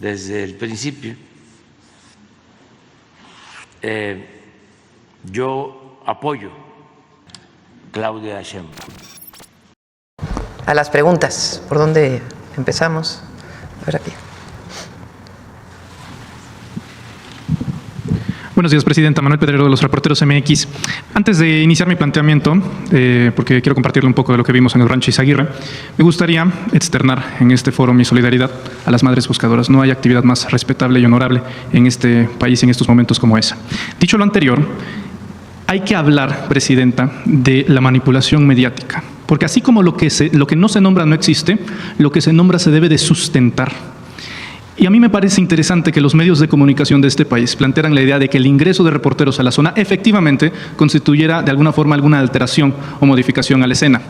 desde el principio. Yo apoyo a Claudia Sheinbaum. A las preguntas, ¿por dónde empezamos? A ver aquí. Buenos días, Presidenta. Manuel Pedrero, de los Reporteros MX. Antes de iniciar mi planteamiento, porque quiero compartirle un poco de lo que vimos en el Rancho Izaguirre, me gustaría externar en este foro mi solidaridad a las madres buscadoras. No hay actividad más respetable y honorable en este país en estos momentos como esa. Dicho lo anterior, hay que hablar, Presidenta, de la manipulación mediática. Porque así como lo que no se nombra no existe, lo que se nombra se debe de sustentar. Y a mí me parece interesante que los medios de comunicación de este país plantearan la idea de que el ingreso de reporteros a la zona efectivamente constituyera de alguna forma alguna alteración o modificación a la escena.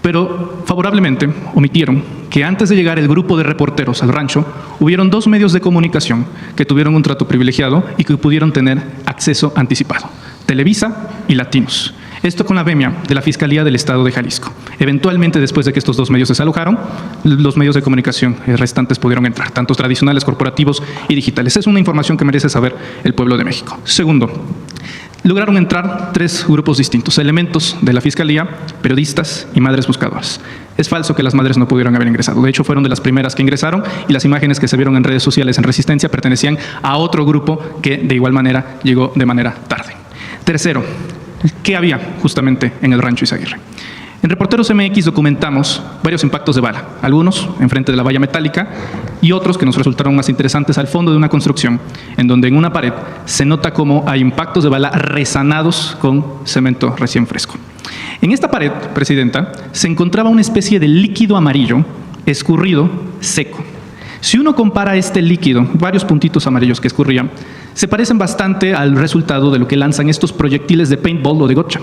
Pero favorablemente omitieron que antes de llegar el grupo de reporteros al rancho, hubieron dos medios de comunicación que tuvieron un trato privilegiado y que pudieron tener acceso anticipado: Televisa y Latinos. Esto con la venia de la Fiscalía del Estado de Jalisco. Eventualmente, después de que estos dos medios desalojaron, los medios de comunicación restantes pudieron entrar, tanto tradicionales, corporativos y digitales. Es una información que merece saber el pueblo de México. Segundo, lograron entrar tres grupos distintos: elementos de la Fiscalía, periodistas y madres buscadoras. Es falso que las madres no pudieron haber ingresado. De hecho, fueron de las primeras que ingresaron y las imágenes que se vieron en redes sociales en Resistencia pertenecían a otro grupo que de igual manera llegó de manera tarde. Tercero, ¿qué había justamente en el Rancho Izaguirre? En Reporteros MX documentamos varios impactos de bala, algunos enfrente de la valla metálica y otros que nos resultaron más interesantes al fondo de una construcción, en donde en una pared se nota cómo hay impactos de bala resanados con cemento recién fresco. En esta pared, Presidenta, se encontraba una especie de líquido amarillo escurrido seco. Si uno compara este líquido, varios puntitos amarillos que escurrían, se parecen bastante al resultado de lo que lanzan estos proyectiles de paintball o de gotcha.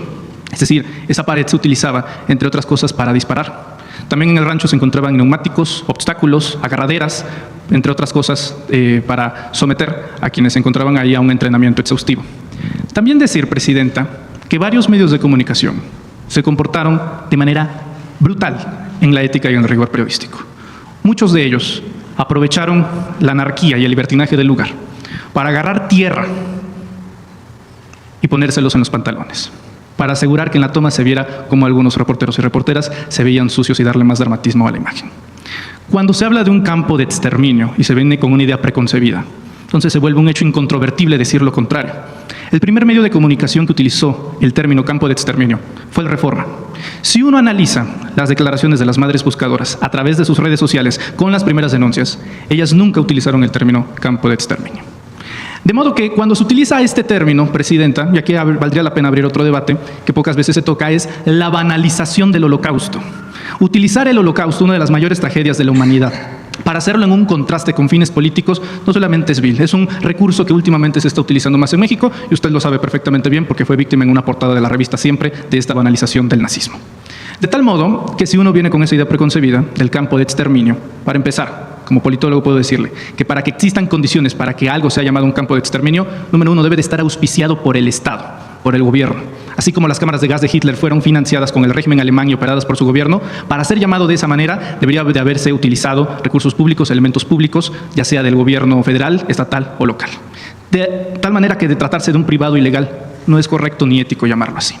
Es decir, esa pared se utilizaba, entre otras cosas, para disparar. También en el rancho se encontraban neumáticos, obstáculos, agarraderas, entre otras cosas, para someter a quienes se encontraban ahí a un entrenamiento exhaustivo. También decir, Presidenta, que varios medios de comunicación se comportaron de manera brutal en la ética y en el rigor periodístico. Muchos de ellos aprovecharon la anarquía y el libertinaje del lugar para agarrar tierra y ponérselos en los pantalones, para asegurar que en la toma se viera como algunos reporteros y reporteras se veían sucios y darle más dramatismo a la imagen. Cuando se habla de un campo de exterminio y se viene con una idea preconcebida, entonces se vuelve un hecho incontrovertible decir lo contrario. El primer medio de comunicación que utilizó el término campo de exterminio fue el Reforma. Si uno analiza las declaraciones de las madres buscadoras a través de sus redes sociales con las primeras denuncias, ellas nunca utilizaron el término campo de exterminio. De modo que cuando se utiliza este término, Presidenta, y aquí valdría la pena abrir otro debate que pocas veces se toca, es la banalización del Holocausto. Utilizar el Holocausto, una de las mayores tragedias de la humanidad, para hacerlo en un contraste con fines políticos, no solamente es vil, es un recurso que últimamente se está utilizando más en México, y usted lo sabe perfectamente bien porque fue víctima en una portada de la revista Siempre de esta banalización del nazismo. De tal modo que si uno viene con esa idea preconcebida del campo de exterminio, para empezar, como politólogo puedo decirle que para que existan condiciones para que algo sea llamado un campo de exterminio, número uno, debe de estar auspiciado por el Estado, por el gobierno. Así como las cámaras de gas de Hitler fueron financiadas con el régimen alemán y operadas por su gobierno, para ser llamado de esa manera debería de haberse utilizado recursos públicos, elementos públicos, ya sea del gobierno federal, estatal o local. De tal manera que de tratarse de un privado ilegal no es correcto ni ético llamarlo así.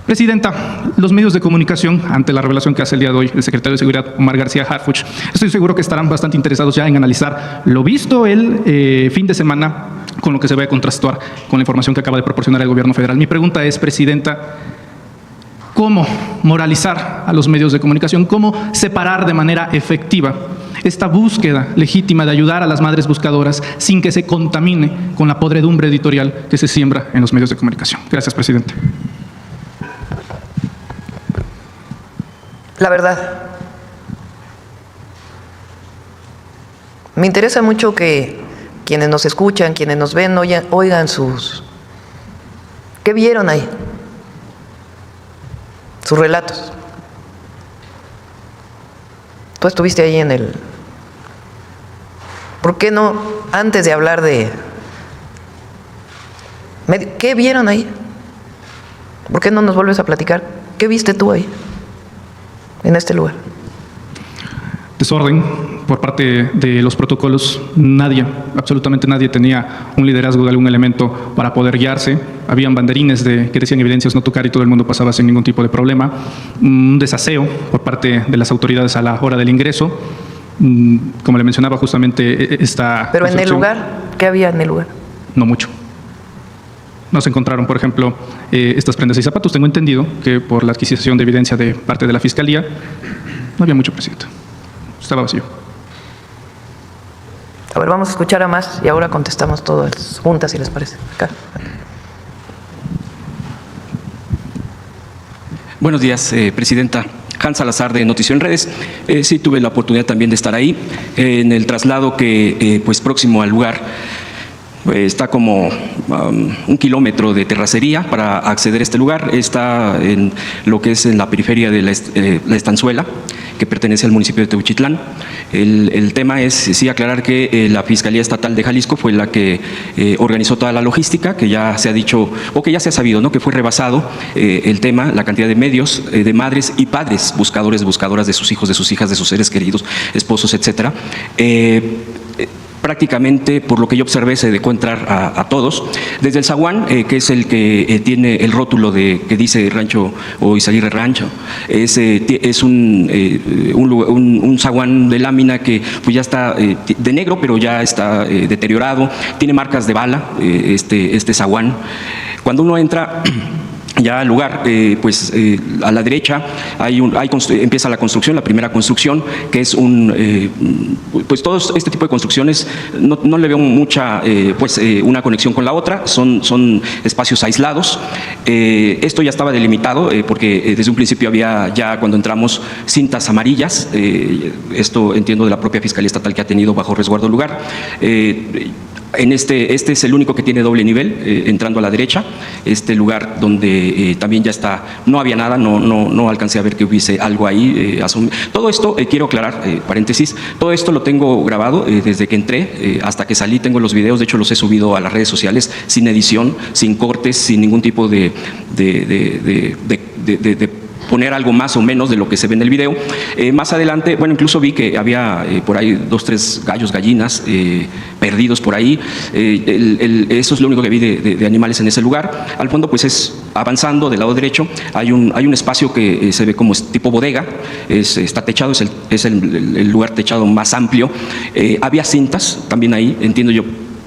Presidenta, los medios de comunicación, ante la revelación que hace el día de hoy el secretario de Seguridad, Omar García Harfuch, estoy seguro que estarán bastante interesados ya en analizar lo visto el fin de semana con lo que se va a contrastar con la información que acaba de proporcionar el gobierno federal. Mi pregunta es, Presidenta, ¿cómo moralizar a los medios de comunicación? ¿Cómo separar de manera efectiva esta búsqueda legítima de ayudar a las madres buscadoras sin que se contamine con la podredumbre editorial que se siembra en los medios de comunicación? Gracias, Presidente. La verdad, me interesa mucho que quienes nos escuchan, quienes nos ven, oigan sus... ¿Qué vieron ahí? Sus relatos. Tú estuviste ahí en el... ¿Por qué no, antes de hablar de... ¿Qué vieron ahí? ¿Por qué no nos vuelves a platicar? ¿Qué viste tú ahí, en este lugar? Desorden, por parte de los protocolos, nadie, absolutamente nadie tenía un liderazgo de algún elemento para poder guiarse. Habían banderines que decían evidencias no tocar y todo el mundo pasaba sin ningún tipo de problema. Un desaseo por parte de las autoridades a la hora del ingreso. Como le mencionaba justamente esta... Pero en el lugar, ¿qué había en el lugar? No mucho. No se encontraron, por ejemplo, estas prendas y zapatos. Tengo entendido que por la adquisición de evidencia de parte de la Fiscalía, no había mucho, presidente. Estaba vacío. A ver, vamos a escuchar a más y ahora contestamos todas juntas, si les parece. Acá. Buenos días, Presidenta. Hans Salazar, de Notición Redes. Sí tuve la oportunidad también de estar ahí en el traslado que, pues, próximo al lugar. Está como 1 kilómetro de terracería para acceder a este lugar. Está en lo que es en la periferia de la Estanzuela, que pertenece al municipio de Teuchitlán. El tema es, sí, aclarar que la Fiscalía Estatal de Jalisco fue la que organizó toda la logística, que ya se ha dicho, o que ya se ha sabido, ¿no?, que fue rebasado el tema, la cantidad de medios, de madres y padres, buscadores, buscadoras de sus hijos, de sus hijas, de sus seres queridos, esposos, etcétera. Prácticamente, por lo que yo observé, se dejó entrar a todos. Desde el zaguán, que es el que tiene el rótulo que dice Rancho o Izaguirre Rancho, es un zaguán de lámina que, pues, ya está de negro, pero ya está deteriorado. Tiene marcas de bala, este zaguán. Cuando uno entra ya al lugar, a la derecha empieza la construcción, la primera construcción, que es pues todo este tipo de construcciones no le veo mucha una conexión con la otra, son espacios aislados. Esto ya estaba delimitado porque desde un principio había ya, cuando entramos, cintas amarillas. Esto entiendo de la propia Fiscalía Estatal, que ha tenido bajo resguardo el lugar. Este es el único que tiene doble nivel, entrando a la derecha. Este lugar donde también ya está, no había nada, no alcancé a ver que hubiese algo ahí. Todo esto, quiero aclarar, paréntesis, todo esto lo tengo grabado desde que entré hasta que salí. Tengo los videos, de hecho los he subido a las redes sociales sin edición, sin cortes, sin ningún tipo de poner algo más o menos de lo que se ve en el video. Más adelante, bueno, incluso vi que había por ahí 2, 3 gallos, gallinas perdidos por ahí. Eso es lo único que vi de animales en ese lugar. Al fondo, pues, es avanzando del lado derecho, hay un espacio que se ve como tipo bodega, está techado, es el lugar techado más amplio. Había cintas también ahí, entiendo yo,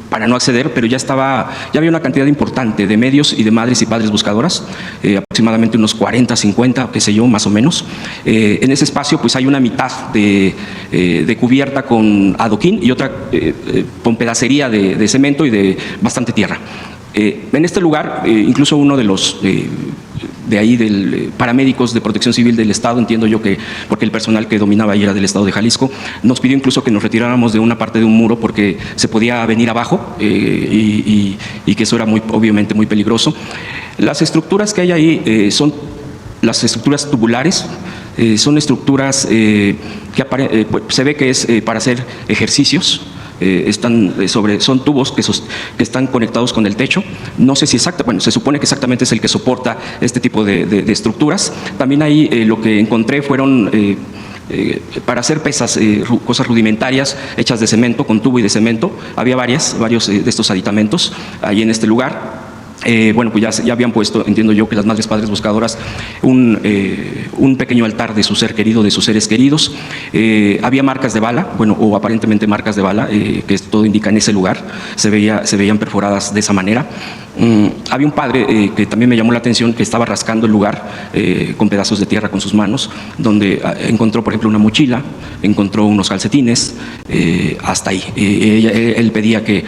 para no acceder, pero ya había una cantidad importante de medios y de madres y padres buscadoras, aproximadamente unos 40, 50, qué sé yo, más o menos. En ese espacio, pues, hay una mitad de cubierta con adoquín y otra con pedacería de cemento y de bastante tierra. En este lugar, incluso uno de los de ahí, del paramédicos de Protección Civil del Estado, entiendo yo que, porque el personal que dominaba ahí era del Estado de Jalisco, nos pidió incluso que nos retiráramos de una parte de un muro porque se podía venir abajo y que eso era obviamente muy peligroso. Las estructuras que hay ahí son las estructuras tubulares. Son estructuras que se ve que es para hacer ejercicios. Son tubos que están conectados con el techo. No sé si se supone que exactamente es el que soporta este tipo de estructuras. También ahí lo que encontré fueron para hacer pesas, cosas rudimentarias hechas de cemento, con tubo y de cemento. Había varios de estos aditamentos ahí en este lugar. Bueno, pues ya habían puesto, entiendo yo, que las madres padres buscadoras un pequeño altar de su ser querido, de sus seres queridos. Había marcas de bala, bueno, o aparentemente marcas de bala, que todo indica en ese lugar, se veían perforadas de esa manera. Había un padre que también me llamó la atención, que estaba rascando el lugar con pedazos de tierra con sus manos, donde encontró, por ejemplo, una mochila, encontró unos calcetines, hasta ahí. Él pedía que,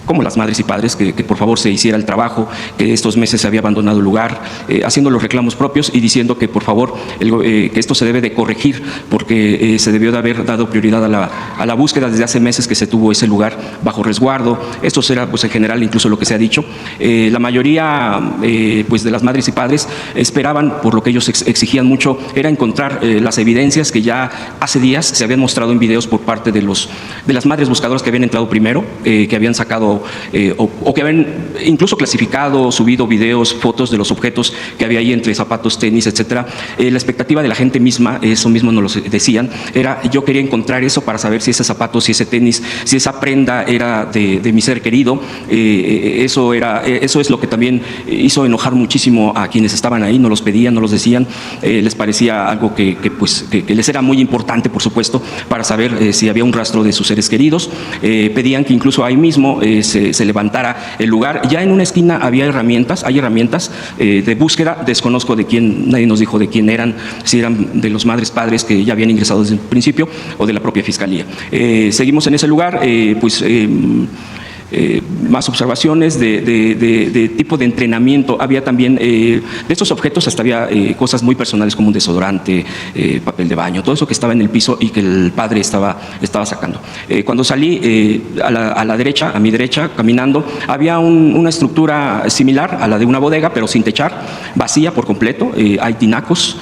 como las madres y padres, que por favor se hiciera el trabajo, que estos meses se había abandonado el lugar, haciendo los reclamos propios y diciendo que por favor que esto se debe de corregir, porque se debió de haber dado prioridad a la búsqueda desde hace meses que se tuvo ese lugar bajo resguardo. Esto será, pues, en general, incluso lo que se ha dicho. La mayoría pues de las madres y padres esperaban, por lo que ellos exigían mucho, era encontrar las evidencias que ya hace días se habían mostrado en videos por parte de las madres buscadoras que habían entrado primero, que habían sacado o que habían incluso clasificado, subido videos, fotos de los objetos que había ahí entre zapatos, tenis, etcétera. La expectativa de la gente misma, eso mismo nos lo decían, era yo quería encontrar eso para saber si ese zapato, si ese tenis, si esa prenda era de mi ser querido. Eso es lo que también hizo enojar muchísimo a quienes estaban ahí, nos los pedían, nos los decían, les parecía algo que les era muy importante, por supuesto, para saber si había un rastro de sus seres queridos. Pedían que incluso ahí mismo se levantara el lugar. Ya en una esquina había herramientas, hay herramientas de búsqueda, desconozco de quién, nadie nos dijo de quién eran, si eran de los madres padres que ya habían ingresado desde el principio o de la propia fiscalía. Seguimos en ese lugar, más observaciones de tipo de entrenamiento. Había también de estos objetos, hasta había cosas muy personales como un desodorante, papel de baño, todo eso que estaba en el piso y que el padre estaba sacando. Cuando salí a la derecha, a mi derecha, caminando, había una estructura similar a la de una bodega, pero sin techar, vacía por completo. Hay tinacos,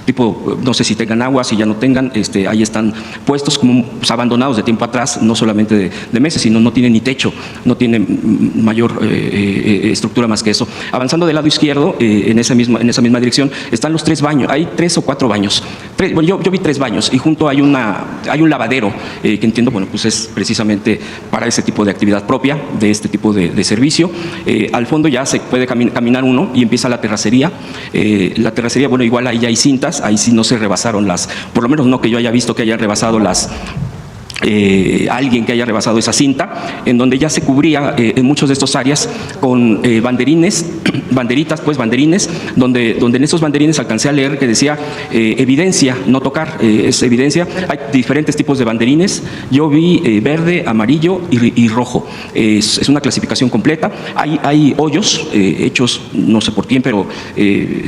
tipo, no sé si tengan agua, si ya no tengan, ahí están puestos como abandonados de tiempo atrás, no solamente de meses, sino no tiene ni techo, no tiene mayor estructura más que eso. Avanzando del lado izquierdo, en esa misma dirección, están los 3 baños. Hay 3 o 4 baños. Yo vi 3 baños y junto hay un lavadero que entiendo, bueno, pues es precisamente para ese tipo de actividad propia, de este tipo de servicio. Al fondo ya se puede caminar uno y empieza la terracería. La terracería, bueno, igual ahí ya hay cintas, ahí sí no se rebasaron por lo menos no que yo haya visto que hayan rebasado alguien que haya rebasado esa cinta, en donde ya se cubría en muchos de estos áreas con banderines, donde en esos banderines alcancé a leer que decía evidencia, no tocar, es evidencia. Hay diferentes tipos de banderines, yo vi verde, amarillo y rojo, es una clasificación completa. Hay hoyos hechos, no sé por quién, pero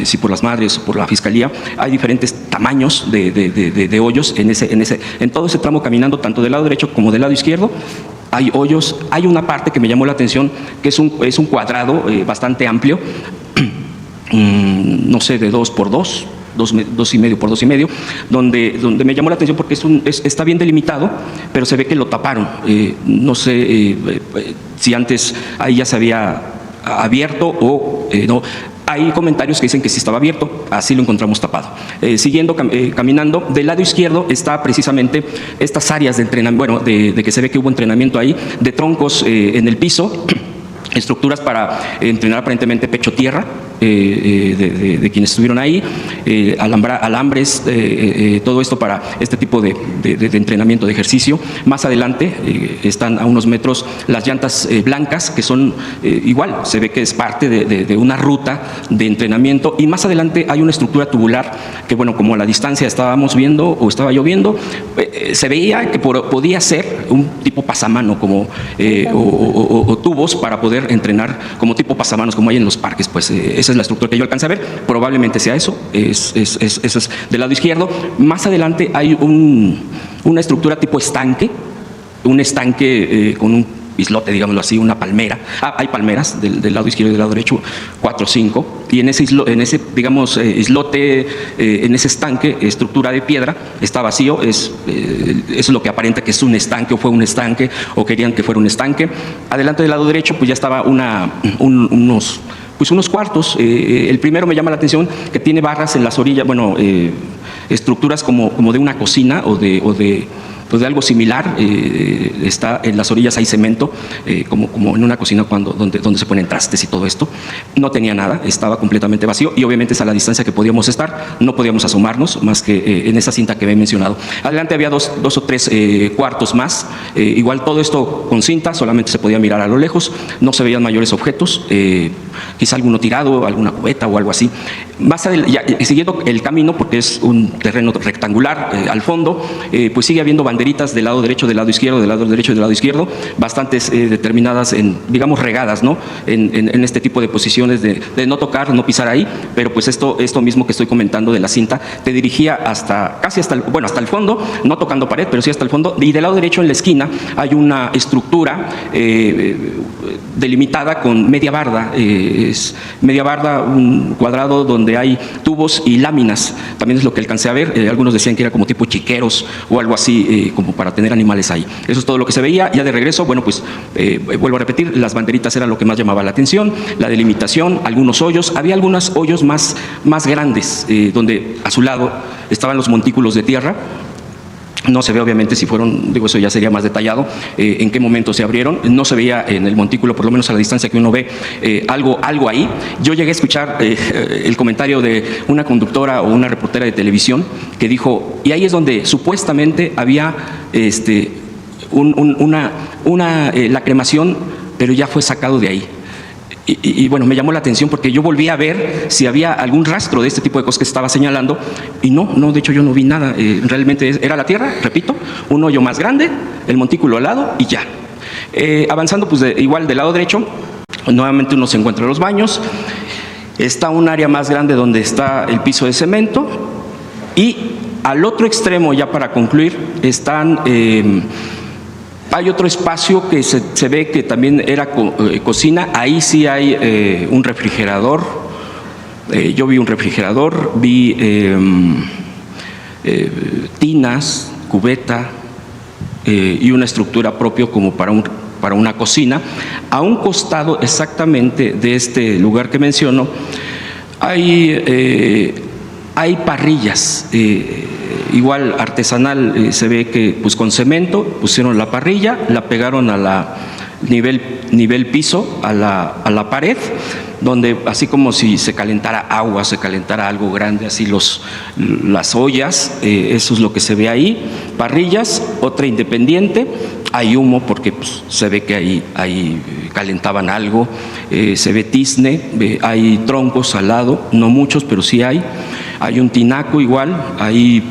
si por las madres o por la fiscalía, hay diferentes tamaños de hoyos en todo ese tramo caminando, tanto del lado derecho como del lado izquierdo. Hay hoyos, hay una parte que me llamó la atención, que es un cuadrado bastante amplio, no sé, de 2 por 2, 2,5 por 2,5, donde me llamó la atención porque está bien delimitado, pero se ve que lo taparon. No sé si antes ahí ya se había abierto o no. Hay comentarios que dicen que sí estaba abierto, así lo encontramos tapado. Siguiendo caminando, del lado izquierdo está precisamente estas áreas de entrenamiento, bueno, de que se ve que hubo entrenamiento ahí, de troncos en el piso, estructuras para entrenar aparentemente pecho-tierra, de quienes estuvieron ahí, alambres, todo esto para este tipo de entrenamiento, de ejercicio. Más adelante están a unos metros las llantas blancas, que son igual, se ve que es parte de una ruta de entrenamiento, y más adelante hay una estructura tubular que, bueno, como a la distancia estábamos viendo o estaba yo viendo, se veía que podía ser un tipo pasamano como, o tubos para poder entrenar como tipo pasamanos como hay en los parques. Pues esa es la estructura que yo alcancé a ver, probablemente sea eso, eso es del lado izquierdo. Más adelante hay una estructura tipo estanque, un estanque con un islote, digámoslo así, una palmera. Hay palmeras del lado izquierdo y del lado derecho, 4 o 5, y en ese digamos, islote, en ese estanque, estructura de piedra, está vacío. Eso es lo que aparenta que es un estanque, o fue un estanque, o querían que fuera un estanque. Adelante del lado derecho, pues ya estaba unos cuartos. El primero me llama la atención, que tiene barras en las orillas, bueno, estructuras como de una cocina o de algo similar. Está en las orillas, hay cemento, como en una cocina donde se ponen trastes y todo esto. No tenía nada, estaba completamente vacío, y obviamente es a la distancia que podíamos estar, no podíamos asomarnos más que en esa cinta que he mencionado. Adelante había dos o tres cuartos más, igual todo esto con cinta, solamente se podía mirar a lo lejos, no se veían mayores objetos, quizá alguno tirado, alguna cubeta o algo así. Más adelante, siguiendo el camino, porque es un terreno rectangular, al fondo, pues sigue habiendo banderitas del lado derecho, del lado izquierdo, del lado derecho y del lado izquierdo, bastantes determinadas, digamos, regadas, ¿no? En este tipo de posiciones de no tocar, no pisar ahí, pero pues esto mismo que estoy comentando de la cinta, te dirigía casi hasta el fondo, no tocando pared, pero sí hasta el fondo, y del lado derecho en la esquina hay una estructura delimitada con media barda, es media barda, un cuadrado donde hay tubos y láminas, también es lo que alcancé a ver. Algunos decían que era como tipo chiqueros o algo así, como para tener animales ahí. Eso es todo lo que se veía. Ya de regreso, bueno, pues vuelvo a repetir, las banderitas era lo que más llamaba la atención, la delimitación, algunos hoyos. Había algunos hoyos más grandes, donde a su lado estaban los montículos de tierra. No se ve obviamente si fueron, digo, eso ya sería más detallado, en qué momento se abrieron. No se veía en el montículo, por lo menos a la distancia que uno ve, algo ahí. Yo llegué a escuchar el comentario de una conductora o una reportera de televisión que dijo, y ahí es donde supuestamente había la cremación, pero ya fue sacado de ahí. Y bueno, me llamó la atención porque yo volví a ver si había algún rastro de este tipo de cosas que se estaba señalando y no, de hecho yo no vi nada. Realmente era la tierra, repito, un hoyo más grande, el montículo al lado y ya. Avanzando pues igual del lado derecho, nuevamente uno se encuentra en los baños, está un área más grande donde está el piso de cemento y al otro extremo, ya para concluir, hay otro espacio que se ve que también era cocina. Ahí sí hay un refrigerador. Yo vi un refrigerador, vi tinas, cubeta y una estructura propia como para una cocina. A un costado exactamente de este lugar que menciono hay parrillas. Igual artesanal, se ve que pues con cemento pusieron la parrilla, la pegaron a la nivel piso, a la pared, donde así como si se calentara agua, se calentara algo grande, así las ollas, eso es lo que se ve ahí, parrillas, otra independiente, hay humo porque pues, se ve que ahí calentaban algo, se ve tizne, hay troncos al lado, no muchos, pero sí hay un tinaco igual, ahí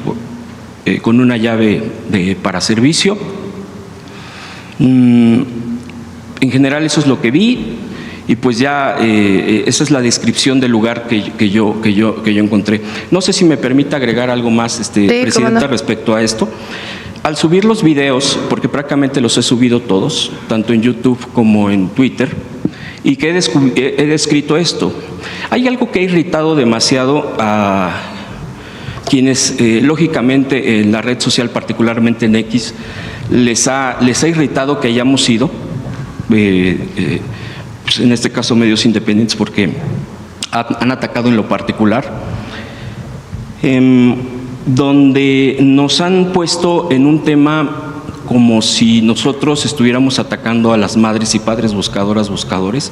con una llave para servicio. En general eso es lo que vi y pues ya esa es la descripción del lugar que yo encontré. No sé si me permite agregar algo más, sí, Presidenta, respecto a esto. Al subir los videos, porque prácticamente los he subido todos, tanto en YouTube como en Twitter, y que he descrito esto, hay algo que ha irritado demasiado a quienes, lógicamente, en la red social, particularmente en X, les ha irritado que hayamos ido, pues en este caso medios independientes, porque han atacado en lo particular, donde nos han puesto en un tema como si nosotros estuviéramos atacando a las madres y padres buscadores.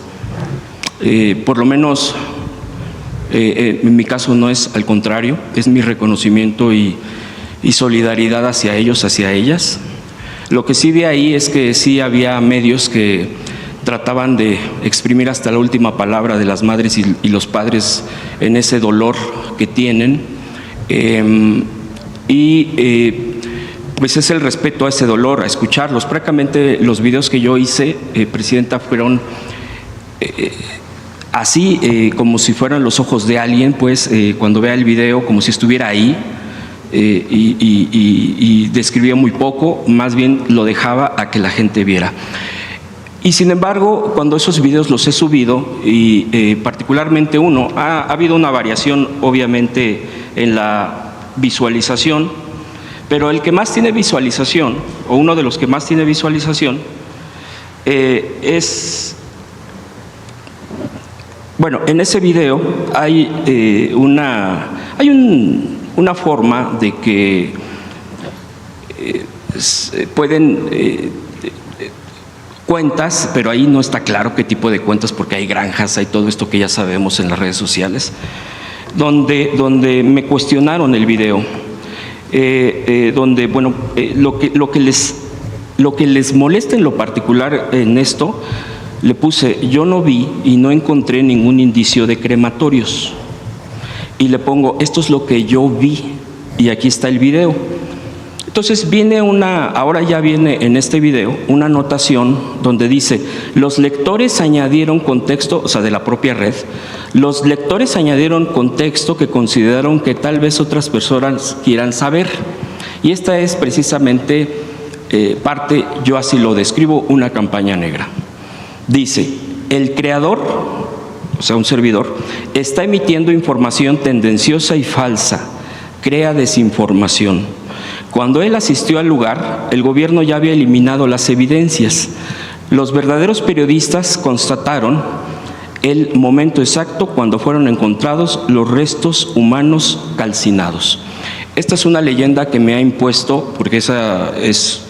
Por lo menos en mi caso no es al contrario, es mi reconocimiento y solidaridad hacia ellos, hacia ellas. Lo que sí vi ahí es que sí había medios que trataban de exprimir hasta la última palabra de las madres y los padres en ese dolor que tienen. Pues es el respeto a ese dolor, a escucharlos. Prácticamente los videos que yo hice, Presidenta, fueron así como si fueran los ojos de alguien, pues cuando vea el video como si estuviera ahí, y describía muy poco, más bien lo dejaba a que la gente viera. Y sin embargo, cuando esos videos los he subido, y particularmente uno, ha habido una variación obviamente en la visualización, pero el que más tiene visualización, o uno de los que más tiene visualización, bueno, en ese video hay una forma de que pueden cuentas, pero ahí no está claro qué tipo de cuentas, porque hay granjas, hay todo esto que ya sabemos en las redes sociales, donde me cuestionaron el video, donde, bueno, lo que les molesta en lo particular en esto, le puse, yo no vi y no encontré ningún indicio de crematorios. Y le pongo, esto es lo que yo vi, y aquí está el video. Entonces ahora ya viene en este video una anotación donde dice, los lectores añadieron contexto, o sea, de la propia red, los lectores añadieron contexto que consideraron que tal vez otras personas quieran saber. Y esta es precisamente parte, yo así lo describo, una campaña negra. Dice, el creador, o sea, un servidor, está emitiendo información tendenciosa y falsa, crea desinformación. Cuando él asistió al lugar, el gobierno ya había eliminado las evidencias. Los verdaderos periodistas constataron el momento exacto cuando fueron encontrados los restos humanos calcinados. Esta es una leyenda que me ha impuesto, porque esa es,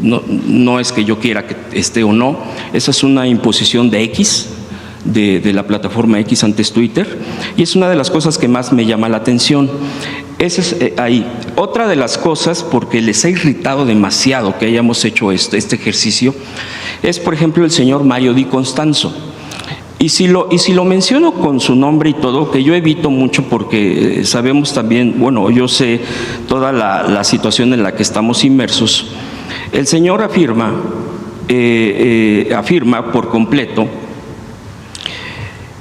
no es que yo quiera que esté o no, esa es una imposición de X, de la plataforma X, antes Twitter, y es una de las cosas que más me llama la atención. Ese es ahí. Otra de las cosas, porque les ha irritado demasiado que hayamos hecho este ejercicio, es, por ejemplo, el señor Mario Di Constanzo. Y si lo menciono con su nombre y todo, que yo evito mucho porque sabemos también, bueno, yo sé toda la situación en la que estamos inmersos, el señor afirma por completo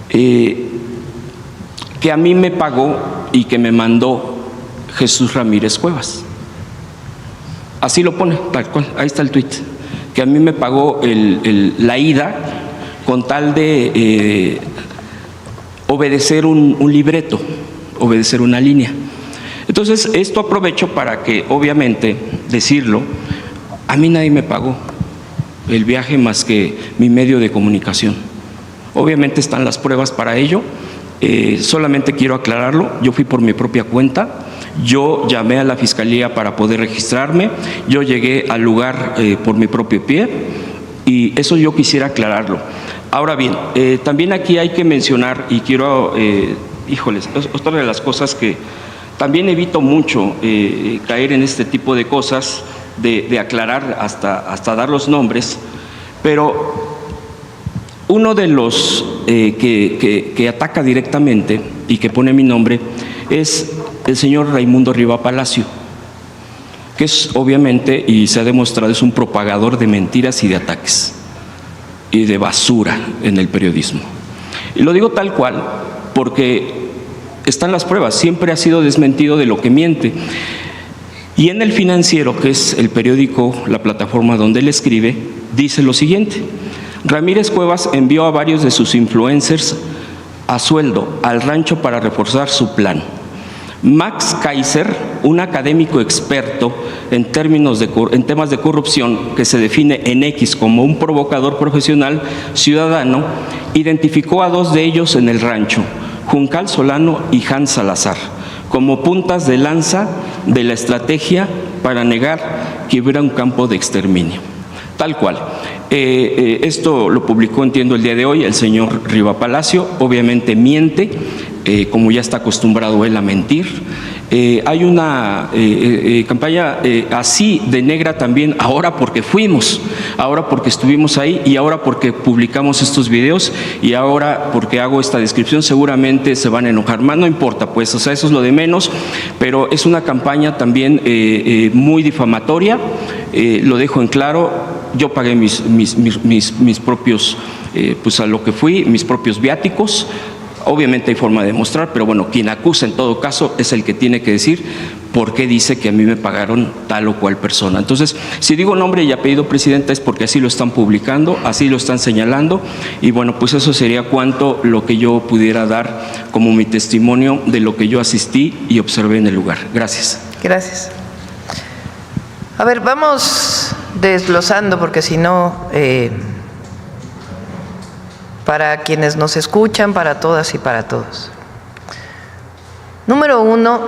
que a mí me pagó y que me mandó Jesús Ramírez Cuevas. Así lo pone, tal cual, ahí está el tuit, que a mí me pagó la ida con tal de obedecer un libreto, obedecer una línea. Entonces, esto aprovecho para que, obviamente, decirlo, a mí nadie me pagó el viaje más que mi medio de comunicación. Obviamente están las pruebas para ello, solamente quiero aclararlo, yo fui por mi propia cuenta, yo llamé a la Fiscalía para poder registrarme, yo llegué al lugar por mi propio pie, y eso yo quisiera aclararlo. Ahora bien, también aquí hay que mencionar, y quiero, híjoles, otra de las cosas que también evito mucho caer en este tipo de cosas, de aclarar hasta dar los nombres, pero uno de los que ataca directamente y que pone mi nombre es el señor Raimundo Riva Palacio, que es obviamente, y se ha demostrado, es un propagador de mentiras y de ataques y de basura en el periodismo. Y lo digo tal cual porque están las pruebas, siempre ha sido desmentido de lo que miente. Y en El Financiero, que es el periódico, la plataforma donde él escribe, dice lo siguiente: Ramírez Cuevas envió a varios de sus influencers a sueldo al rancho para reforzar su plan. Max Kaiser, un académico experto en temas de corrupción que se define en X como un provocador profesional ciudadano, identificó a dos de ellos en el rancho, Juncal Solano y Hans Salazar, como puntas de lanza de la estrategia para negar que hubiera un campo de exterminio. Tal cual. Esto lo publicó, entiendo, el día de hoy el señor Riva Palacio. Obviamente miente, como ya está acostumbrado él a mentir. Hay una campaña así de negra también, ahora porque fuimos, ahora porque estuvimos ahí y ahora porque publicamos estos videos y ahora porque hago esta descripción. Seguramente se van a enojar más, no importa, pues, o sea, eso es lo de menos, pero es una campaña también muy difamatoria. Lo dejo en claro. Yo pagué mis propios, pues a lo que fui, mis propios viáticos. Obviamente hay forma de demostrar, pero bueno, quien acusa en todo caso es el que tiene que decir por qué dice que a mí me pagaron tal o cual persona. Entonces, si digo nombre y apellido, Presidenta, es porque así lo están publicando, así lo están señalando, y bueno, pues eso sería cuanto lo que yo pudiera dar como mi testimonio de lo que yo asistí y observé en el lugar. Gracias. Gracias. A ver, vamos desglosando, porque si no, para quienes nos escuchan, para todas y para todos. Número uno,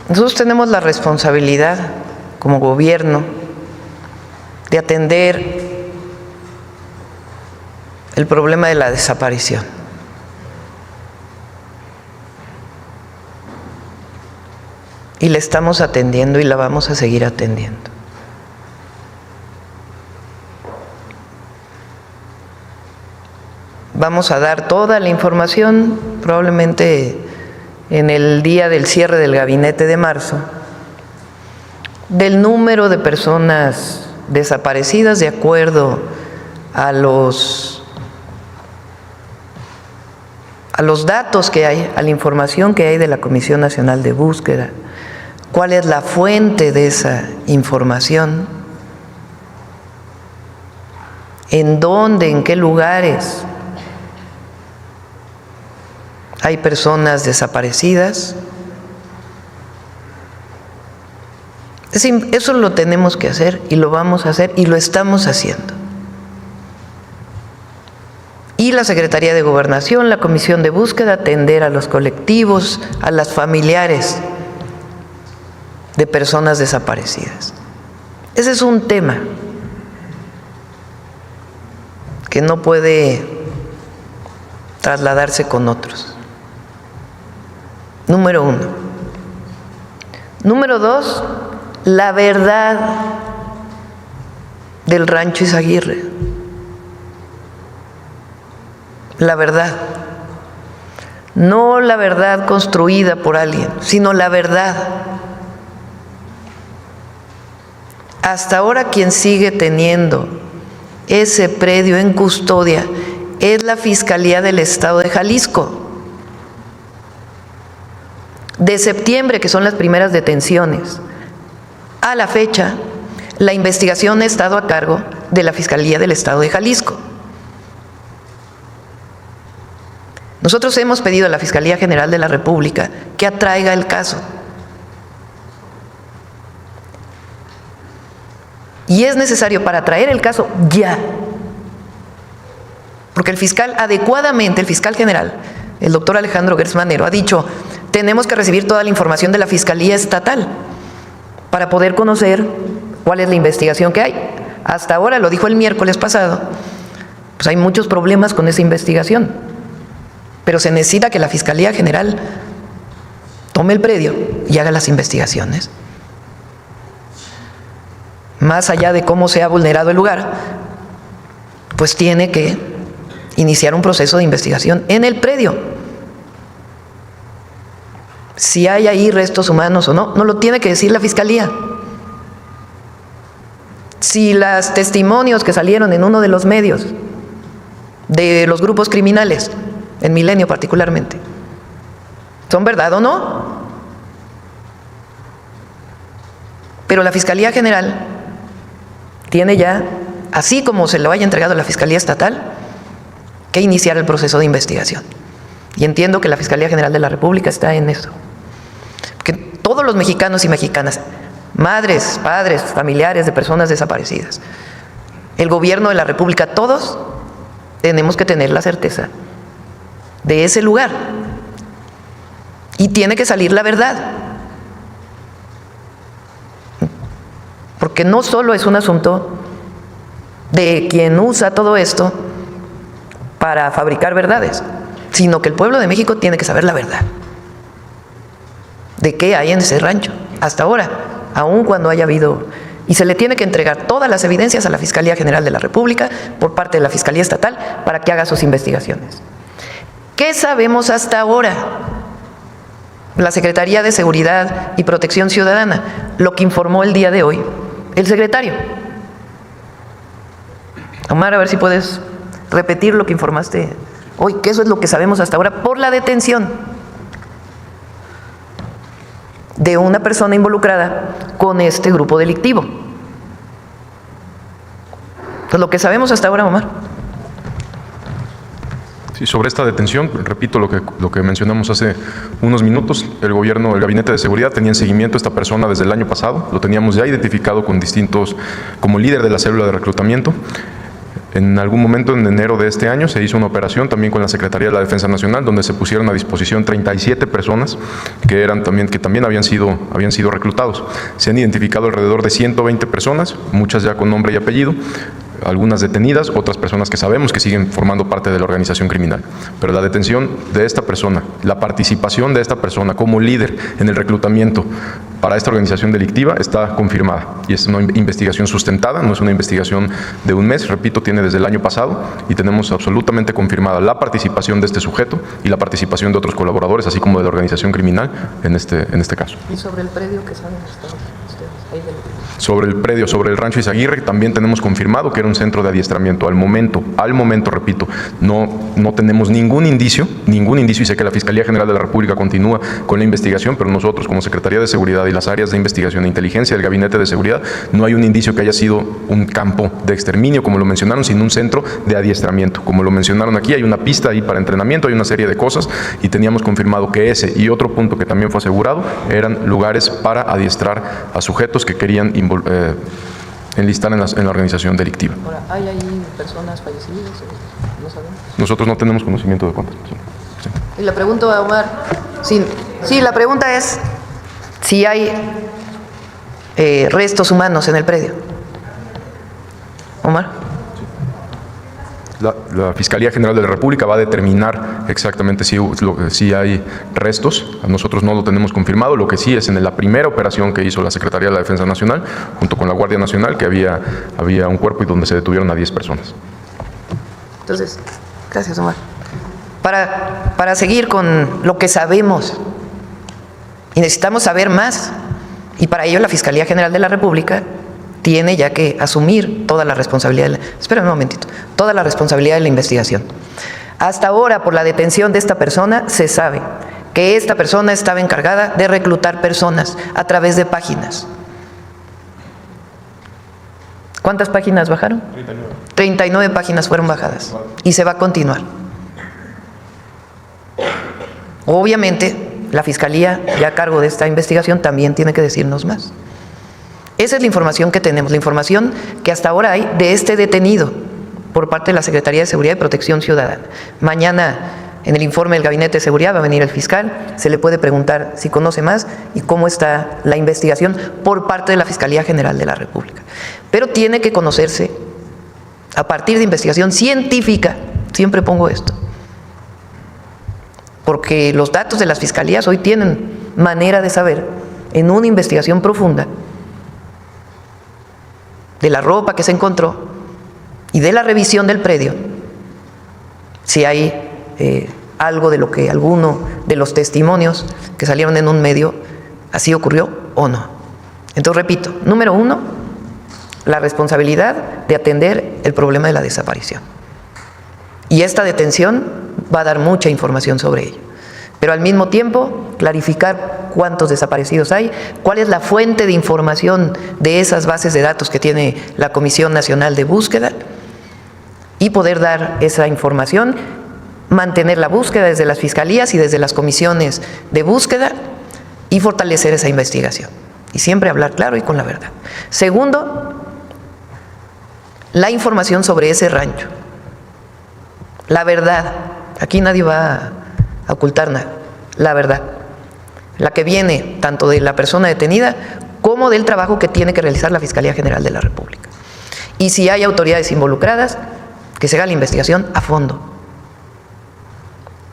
nosotros tenemos la responsabilidad como gobierno de atender el problema de la desaparición. Y la estamos atendiendo y la vamos a seguir atendiendo. Vamos a dar toda la información, probablemente en el día del cierre del gabinete de marzo, del número de personas desaparecidas de acuerdo a los datos que hay, a la información que hay de la Comisión Nacional de Búsqueda, cuál es la fuente de esa información, en dónde, en qué lugares hay personas desaparecidas, Eso lo tenemos que hacer y lo vamos a hacer y lo estamos haciendo. Y la Secretaría de Gobernación, la Comisión de Búsqueda, atender a los colectivos, a las familiares de personas desaparecidas. Ese es un tema que no puede trasladarse con otros. Número 1. Número 2, la verdad del Rancho Izaguirre. La verdad. No la verdad construida por alguien, sino la verdad. Hasta ahora quien sigue teniendo ese predio en custodia es la Fiscalía del Estado de Jalisco. De septiembre, que son las primeras detenciones, a la fecha, la investigación ha estado a cargo de la Fiscalía del Estado de Jalisco. Nosotros hemos pedido a la Fiscalía General de la República que atraiga el caso. Y es necesario para traer el caso ya. Porque el fiscal, adecuadamente, el fiscal general, el doctor Alejandro Gertz Manero, ha dicho: tenemos que recibir toda la información de la Fiscalía Estatal para poder conocer cuál es la investigación que hay. Hasta ahora, lo dijo el miércoles pasado, pues hay muchos problemas con esa investigación. Pero se necesita que la Fiscalía General tome el predio y haga las investigaciones. Más allá de cómo se ha vulnerado el lugar, pues tiene que iniciar un proceso de investigación en el predio. Si hay ahí restos humanos o no, no lo tiene que decir la Fiscalía. Si los testimonios que salieron en uno de los medios de los grupos criminales, en Milenio particularmente, ¿son verdad o no? Pero la Fiscalía General tiene ya, así como se lo haya entregado a la Fiscalía Estatal, que iniciar el proceso de investigación. Y entiendo que la Fiscalía General de la República está en eso. Que todos los mexicanos y mexicanas, madres, padres, familiares de personas desaparecidas, el gobierno de la República, todos tenemos que tener la certeza de ese lugar. Y tiene que salir la verdad. Porque no solo es un asunto de quien usa todo esto para fabricar verdades, sino que el pueblo de México tiene que saber la verdad de qué hay en ese rancho hasta ahora, aun cuando haya habido, y se le tiene que entregar todas las evidencias a la Fiscalía General de la República por parte de la Fiscalía Estatal para que haga sus investigaciones. ¿Qué sabemos hasta ahora? La Secretaría de Seguridad y Protección Ciudadana, lo que informó el día de hoy el secretario. Omar, a ver si puedes repetir lo que informaste hoy, que eso es lo que sabemos hasta ahora por la detención de una persona involucrada con este grupo delictivo. Pues lo que sabemos hasta ahora, Omar. Sí, sobre esta detención, repito lo que mencionamos hace unos minutos, el Gabinete de Seguridad tenía en seguimiento a esta persona desde el año pasado, lo teníamos ya identificado con distintos, como líder de la célula de reclutamiento. En algún momento en enero de este año se hizo una operación también con la Secretaría de la Defensa Nacional, donde se pusieron a disposición 37 personas que también habían sido reclutados. Se han identificado alrededor de 120 personas, muchas ya con nombre y apellido, algunas detenidas, otras personas que sabemos que siguen formando parte de la organización criminal. Pero la detención de esta persona, la participación de esta persona como líder en el reclutamiento para esta organización delictiva está confirmada. Y es una investigación sustentada, no es una investigación de un mes, repito, tiene desde el año pasado y tenemos absolutamente confirmada la participación de este sujeto y la participación de otros colaboradores, así como de la organización criminal en este caso. ¿Y sobre el predio que saben ustedes? Sobre el predio, sobre el Rancho Izaguirre, también tenemos confirmado que era un centro de adiestramiento. Al momento, repito, no tenemos ningún indicio, y sé que la Fiscalía General de la República continúa con la investigación, pero nosotros como Secretaría de Seguridad y las áreas de investigación e inteligencia del Gabinete de Seguridad, no hay un indicio que haya sido un campo de exterminio, como lo mencionaron, sino un centro de adiestramiento. Como lo mencionaron aquí, hay una pista ahí para entrenamiento, hay una serie de cosas, y teníamos confirmado que ese y otro punto que también fue asegurado eran lugares para adiestrar a sujetos los que querían enlistar en la organización delictiva. Ahora, ¿hay ahí personas fallecidas? No sabemos. Nosotros no tenemos conocimiento de cuántas personas. Sí. Y le pregunto a Omar, sí, la pregunta es si hay restos humanos en el predio. Omar. La Fiscalía General de la República va a determinar exactamente si hay restos. Nosotros no lo tenemos confirmado. Lo que sí es en la primera operación que hizo la Secretaría de la Defensa Nacional, junto con la Guardia Nacional, que había un cuerpo y donde se detuvieron a 10 personas. Entonces, gracias, Omar. Para seguir con lo que sabemos, y necesitamos saber más, y para ello la Fiscalía General de la República tiene ya que asumir toda la responsabilidad. Espérame un momentito. Toda la responsabilidad de la investigación. Hasta ahora, por la detención de esta persona, se sabe que esta persona estaba encargada de reclutar personas a través de páginas. ¿Cuántas páginas bajaron? 39 páginas fueron bajadas. Y se va a continuar. Obviamente, la Fiscalía, ya a cargo de esta investigación, también tiene que decirnos más. Esa es la información que tenemos, la información que hasta ahora hay de este detenido por parte de la Secretaría de Seguridad y Protección Ciudadana. Mañana, en el informe del Gabinete de Seguridad, va a venir el fiscal, se le puede preguntar si conoce más y cómo está la investigación por parte de la Fiscalía General de la República. Pero tiene que conocerse a partir de investigación científica, siempre pongo esto, porque los datos de las fiscalías hoy tienen manera de saber, en una investigación profunda, de la ropa que se encontró y de la revisión del predio, si hay algo de lo que alguno de los testimonios que salieron en un medio así ocurrió o no. Entonces, repito, número uno, la responsabilidad de atender el problema de la desaparición. Y esta detención va a dar mucha información sobre ello. Pero al mismo tiempo, clarificar cuántos desaparecidos hay, cuál es la fuente de información de esas bases de datos que tiene la Comisión Nacional de Búsqueda y poder dar esa información, mantener la búsqueda desde las fiscalías y desde las comisiones de búsqueda y fortalecer esa investigación. Y siempre hablar claro y con la verdad. Segundo, la información sobre ese rancho. La verdad. Aquí nadie va a ocultar nada. La verdad. La que viene tanto de la persona detenida como del trabajo que tiene que realizar la Fiscalía General de la República. Y si hay autoridades involucradas, que se haga la investigación a fondo.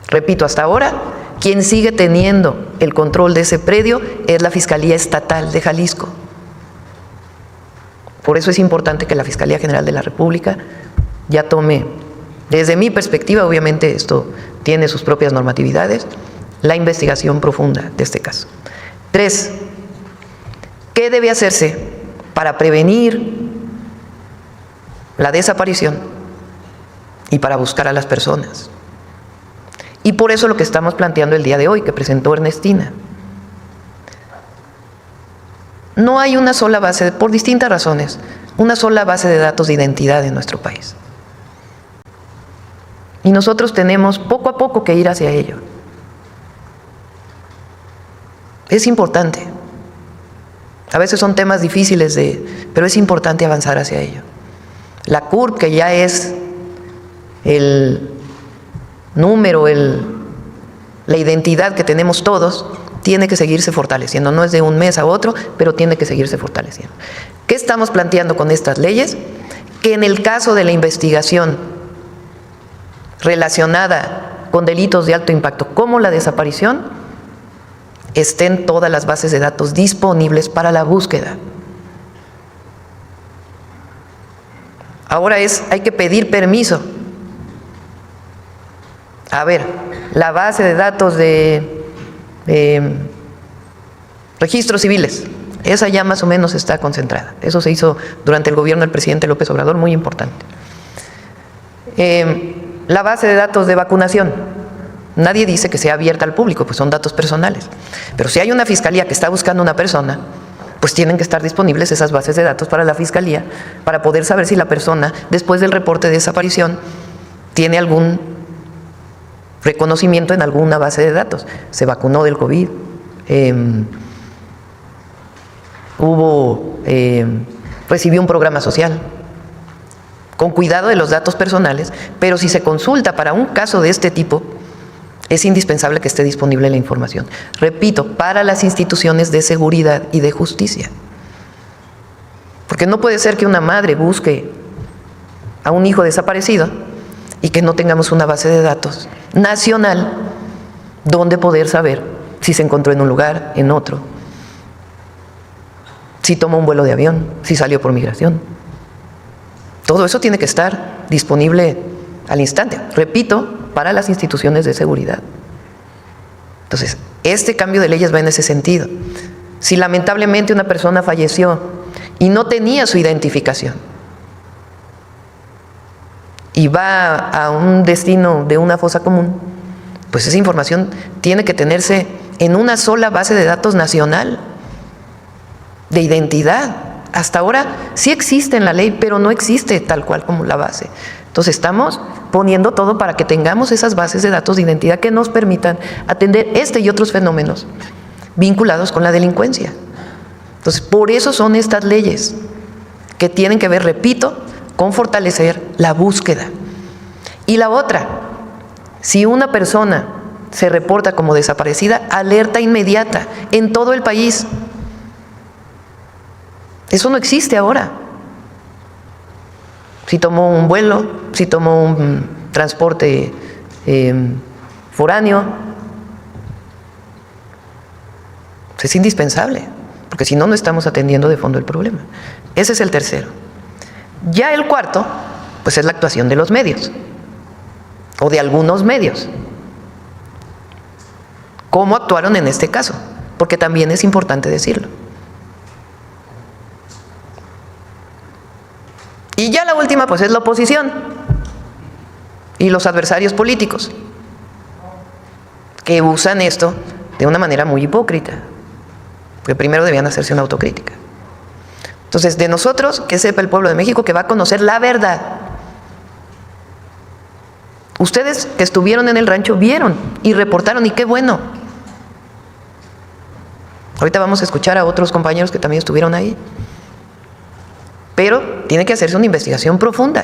Repito, hasta ahora, quien sigue teniendo el control de ese predio es la Fiscalía Estatal de Jalisco. Por eso es importante que la Fiscalía General de la República ya tome, desde mi perspectiva, obviamente esto tiene sus propias normatividades, la investigación profunda de este caso. 3. ¿Qué debe hacerse para prevenir la desaparición y para buscar a las personas? Y por eso lo que estamos planteando el día de hoy, que presentó Ernestina. No hay una sola base, por distintas razones, una sola base de datos de identidad en nuestro país. Y nosotros tenemos poco a poco que ir hacia ello. Es importante. A veces son temas difíciles pero es importante avanzar hacia ello. La CURP, que ya es el número, la identidad que tenemos todos, tiene que seguirse fortaleciendo. No es de un mes a otro, pero tiene que seguirse fortaleciendo. ¿Qué estamos planteando con estas leyes? Que en el caso de la investigación relacionada con delitos de alto impacto, como la desaparición, estén todas las bases de datos disponibles para la búsqueda. Ahora hay que pedir permiso. A ver, la base de datos de registros civiles, esa ya más o menos está concentrada. Eso se hizo durante el gobierno del presidente López Obrador, muy importante. La base de datos de vacunación, nadie dice que sea abierta al público, pues son datos personales. Pero si hay una fiscalía que está buscando una persona, pues tienen que estar disponibles esas bases de datos para la fiscalía, para poder saber si la persona, después del reporte de desaparición, tiene algún reconocimiento en alguna base de datos. Se vacunó del COVID, recibió un programa social, con cuidado de los datos personales, pero si se consulta para un caso de este tipo, es indispensable que esté disponible la información. Repito, para las instituciones de seguridad y de justicia. Porque no puede ser que una madre busque a un hijo desaparecido y que no tengamos una base de datos nacional donde poder saber si se encontró en un lugar, en otro, si tomó un vuelo de avión, si salió por migración. Todo eso tiene que estar disponible al instante. Repito, para las instituciones de seguridad. Entonces, este cambio de leyes va en ese sentido. Si lamentablemente una persona falleció y no tenía su identificación y va a un destino de una fosa común, pues esa información tiene que tenerse en una sola base de datos nacional de identidad. Hasta ahora sí existe en la ley, pero no existe tal cual como la base. Entonces estamos poniendo todo para que tengamos esas bases de datos de identidad que nos permitan atender este y otros fenómenos vinculados con la delincuencia. Entonces, por eso son estas leyes que tienen que ver, repito, con fortalecer la búsqueda. Y la otra, si una persona se reporta como desaparecida, alerta inmediata en todo el país. Eso no existe ahora. Si tomó un vuelo, si tomó un transporte foráneo, es indispensable, porque si no, no estamos atendiendo de fondo el problema. Ese es el tercero. Ya el cuarto, pues es la actuación de los medios, o de algunos medios. ¿Cómo actuaron en este caso? Porque también es importante decirlo. Y ya la última, pues es la oposición y los adversarios políticos, que usan esto de una manera muy hipócrita, porque primero debían hacerse una autocrítica. Entonces, de nosotros, que sepa el pueblo de México que va a conocer la verdad. Ustedes que estuvieron en el rancho vieron y reportaron, y qué bueno. Ahorita vamos a escuchar a otros compañeros que también estuvieron ahí. Pero tiene que hacerse una investigación profunda.